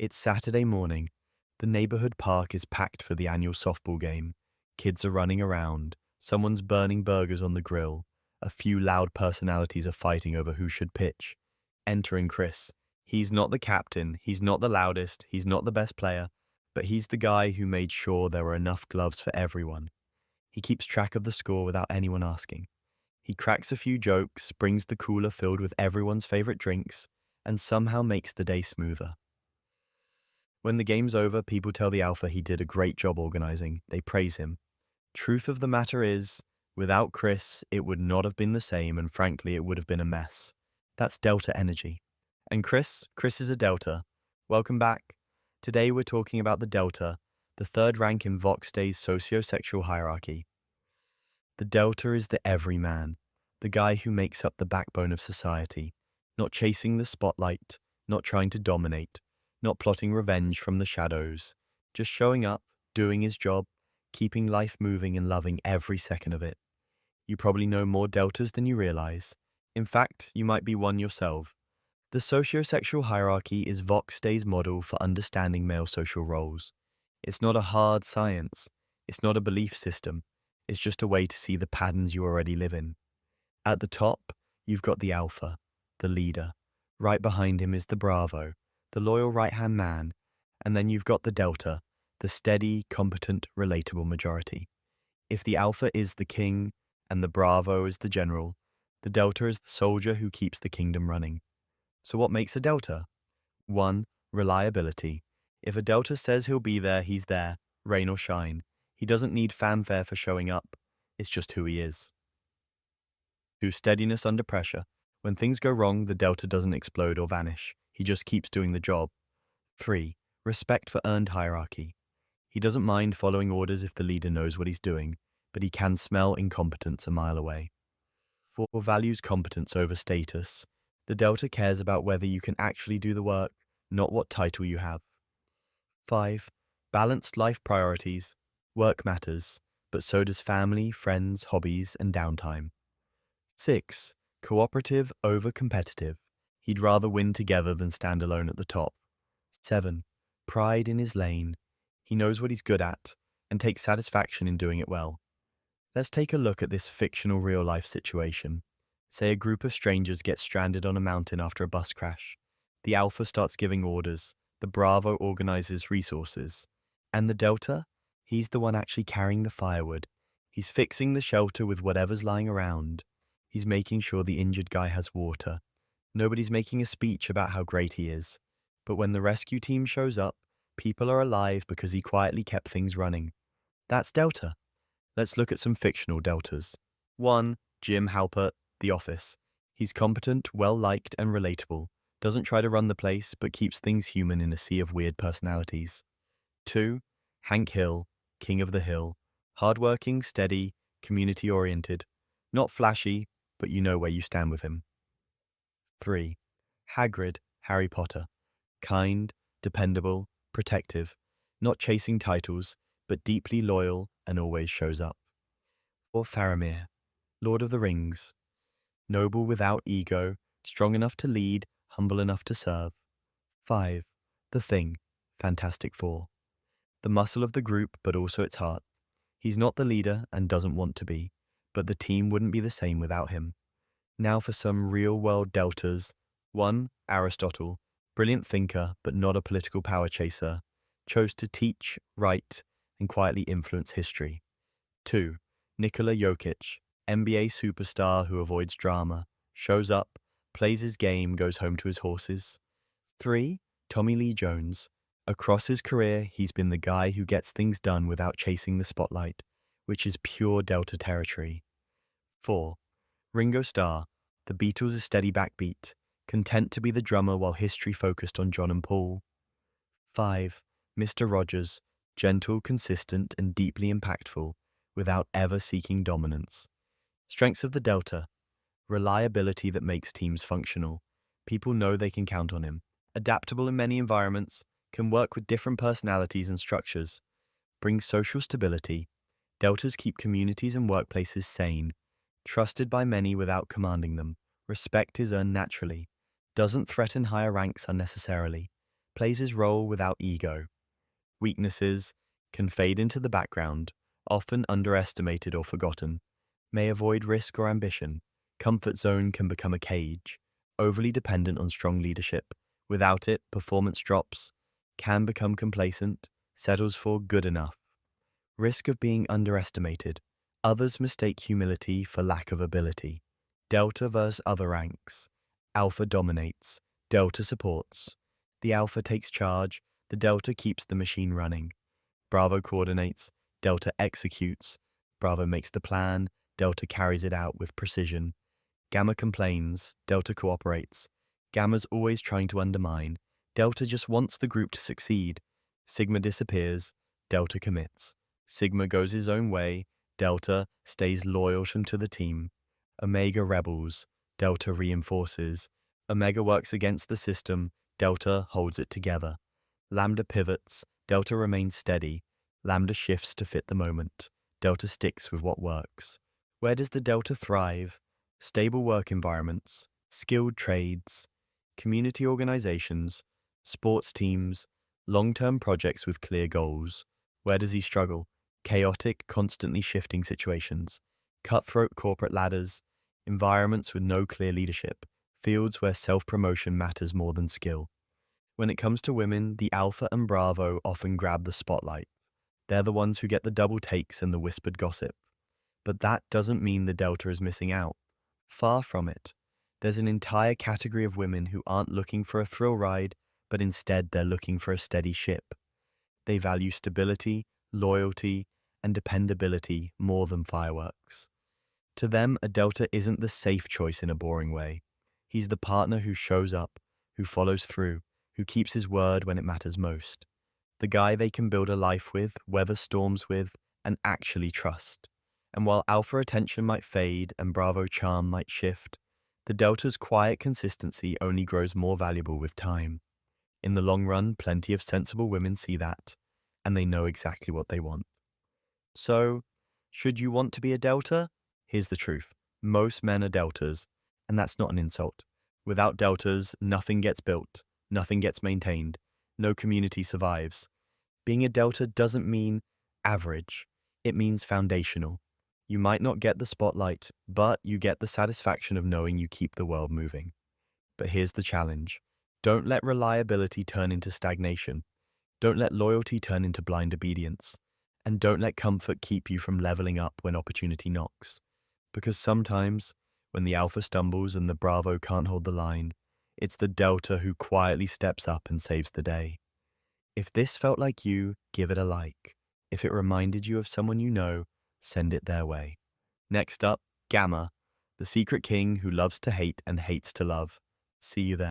It's Saturday morning. The neighborhood park is packed for the annual softball game. Kids are running around. Someone's burning burgers on the grill. A few loud personalities are fighting over who should pitch. Entering Chris. He's not the captain, he's not the loudest, he's not the best player, but he's the guy who made sure there were enough gloves for everyone. He keeps track of the score without anyone asking. He cracks a few jokes, brings the cooler filled with everyone's favorite drinks, and somehow makes the day smoother. When the game's over, people tell the Alpha he did a great job organizing. They praise him. Truth of the matter is, without Chris, it would not have been the same, and frankly, it would have been a mess. That's Delta energy. And Chris is a Delta. Welcome back. Today we're talking about the Delta, the third rank in Vox Day's Socio-Sexual Hierarchy. The Delta is the everyman, the guy who makes up the backbone of society, not chasing the spotlight, not trying to dominate, not plotting revenge from the shadows, just showing up, doing his job, keeping life moving and loving every second of it. You probably know more Deltas than you realize. In fact, you might be one yourself. The socio-sexual hierarchy is Vox Day's model for understanding male social roles. It's not a hard science. It's not a belief system. It's just a way to see the patterns you already live in. At the top, you've got the alpha, the leader. Right behind him is the bravo, the loyal right-hand man. And then you've got the delta, the steady, competent, relatable majority. If the alpha is the king and the bravo is the general, the delta is the soldier who keeps the kingdom running. So what makes a delta? 1. Reliability. If a delta says he'll be there, he's there, rain or shine. He doesn't need fanfare for showing up. It's just who he is. 2. Steadiness under pressure. When things go wrong, the delta doesn't explode or vanish. He just keeps doing the job. 3. Respect for earned hierarchy. He doesn't mind following orders if the leader knows what he's doing, but he can smell incompetence a mile away. 4. Values competence over status. The delta cares about whether you can actually do the work, not what title you have. 5. Balanced life priorities. Work matters, but so does family, friends, hobbies, and downtime. 6. Cooperative over competitive. He'd rather win together than stand alone at the top. 7. Pride in his lane. He knows what he's good at and takes satisfaction in doing it well. Let's take a look at this fictional real-life situation. Say a group of strangers get stranded on a mountain after a bus crash. The Alpha starts giving orders, the Bravo organizes resources, and the Delta? He's the one actually carrying the firewood. He's fixing the shelter with whatever's lying around. He's making sure the injured guy has water. Nobody's making a speech about how great he is. But when the rescue team shows up, people are alive because he quietly kept things running. That's Delta. Let's look at some fictional Deltas. 1. Jim Halpert, The Office. He's competent, well-liked, and relatable. Doesn't try to run the place, but keeps things human in a sea of weird personalities. 2. Hank Hill, King of the Hill. Hardworking, steady, community-oriented. Not flashy, but you know where you stand with him. 3. Hagrid, Harry Potter. Kind, dependable, protective. Not chasing titles, but deeply loyal and always shows up. 4. Faramir, Lord of the Rings. Noble without ego, strong enough to lead, humble enough to serve. 5. The Thing, Fantastic Four. The muscle of the group, but also its heart. He's not the leader and doesn't want to be, but the team wouldn't be the same without him. Now for some real-world deltas. 1. Aristotle, brilliant thinker, but not a political power chaser. Chose to teach, write, and quietly influence history. 2. Nikola Jokić, NBA superstar who avoids drama, shows up, plays his game, goes home to his horses. 3. Tommy Lee Jones. Across his career, he's been the guy who gets things done without chasing the spotlight, which is pure Delta territory. 4. Ringo Starr, the Beatles' steady backbeat, content to be the drummer while history focused on John and Paul. 5. Mr. Rogers, gentle, consistent, and deeply impactful, without ever seeking dominance. Strengths of the Delta. Reliability that makes teams functional. People know they can count on him. Adaptable in many environments, can work with different personalities and structures. Brings social stability. Deltas keep communities and workplaces sane. Trusted by many without commanding them. Respect is earned naturally. Doesn't threaten higher ranks unnecessarily. plays his role without ego. Weaknesses can fade into the background, often underestimated or forgotten, may avoid risk or ambition. Comfort zone can become a cage, overly dependent on strong leadership. Without it, performance drops, can become complacent, settles for good enough. Risk of being underestimated. Others mistake humility for lack of ability. Delta versus other ranks. Alpha dominates. Delta supports. The Alpha takes charge. The Delta keeps the machine running. Bravo coordinates. Delta executes. Bravo makes the plan. Delta carries it out with precision. Gamma complains. Delta cooperates. Gamma's always trying to undermine. Delta just wants the group to succeed. Sigma disappears. Delta commits. Sigma goes his own way. Delta stays loyal to the team. Omega rebels. Delta reinforces. Omega works against the system. Delta holds it together. Lambda pivots. Delta remains steady. Lambda shifts to fit the moment. Delta sticks with what works. Where does the Delta thrive? Stable work environments, skilled trades, community organizations, sports teams, long-term projects with clear goals. Where does he struggle? Chaotic, constantly shifting situations, cutthroat corporate ladders, environments with no clear leadership, fields where self-promotion matters more than skill. When it comes to women, the Alpha and Bravo often grab the spotlight. They're the ones who get the double takes and the whispered gossip. But that doesn't mean the Delta is missing out. Far from it. There's an entire category of women who aren't looking for a thrill ride, but instead they're looking for a steady ship. They value stability, loyalty, and dependability more than fireworks. To them, a Delta isn't the safe choice in a boring way. He's the partner who shows up, who follows through, who keeps his word when it matters most. The guy they can build a life with, weather storms with, and actually trust. And while Alpha attention might fade and Bravo charm might shift, the Delta's quiet consistency only grows more valuable with time. In the long run, plenty of sensible women see that, and they know exactly what they want. So, should you want to be a Delta? Here's the truth. Most men are Deltas, and that's not an insult. Without Deltas, nothing gets built, nothing gets maintained, no community survives. Being a Delta doesn't mean average, it means foundational. You might not get the spotlight, but you get the satisfaction of knowing you keep the world moving. But here's the challenge. Don't let reliability turn into stagnation. Don't let loyalty turn into blind obedience. And don't let comfort keep you from leveling up when opportunity knocks. Because sometimes, when the Alpha stumbles and the Bravo can't hold the line, it's the Delta who quietly steps up and saves the day. If this felt like you, give it a like. If it reminded you of someone you know, send it their way. Next up, Gamma, the secret king who loves to hate and hates to love. See you there.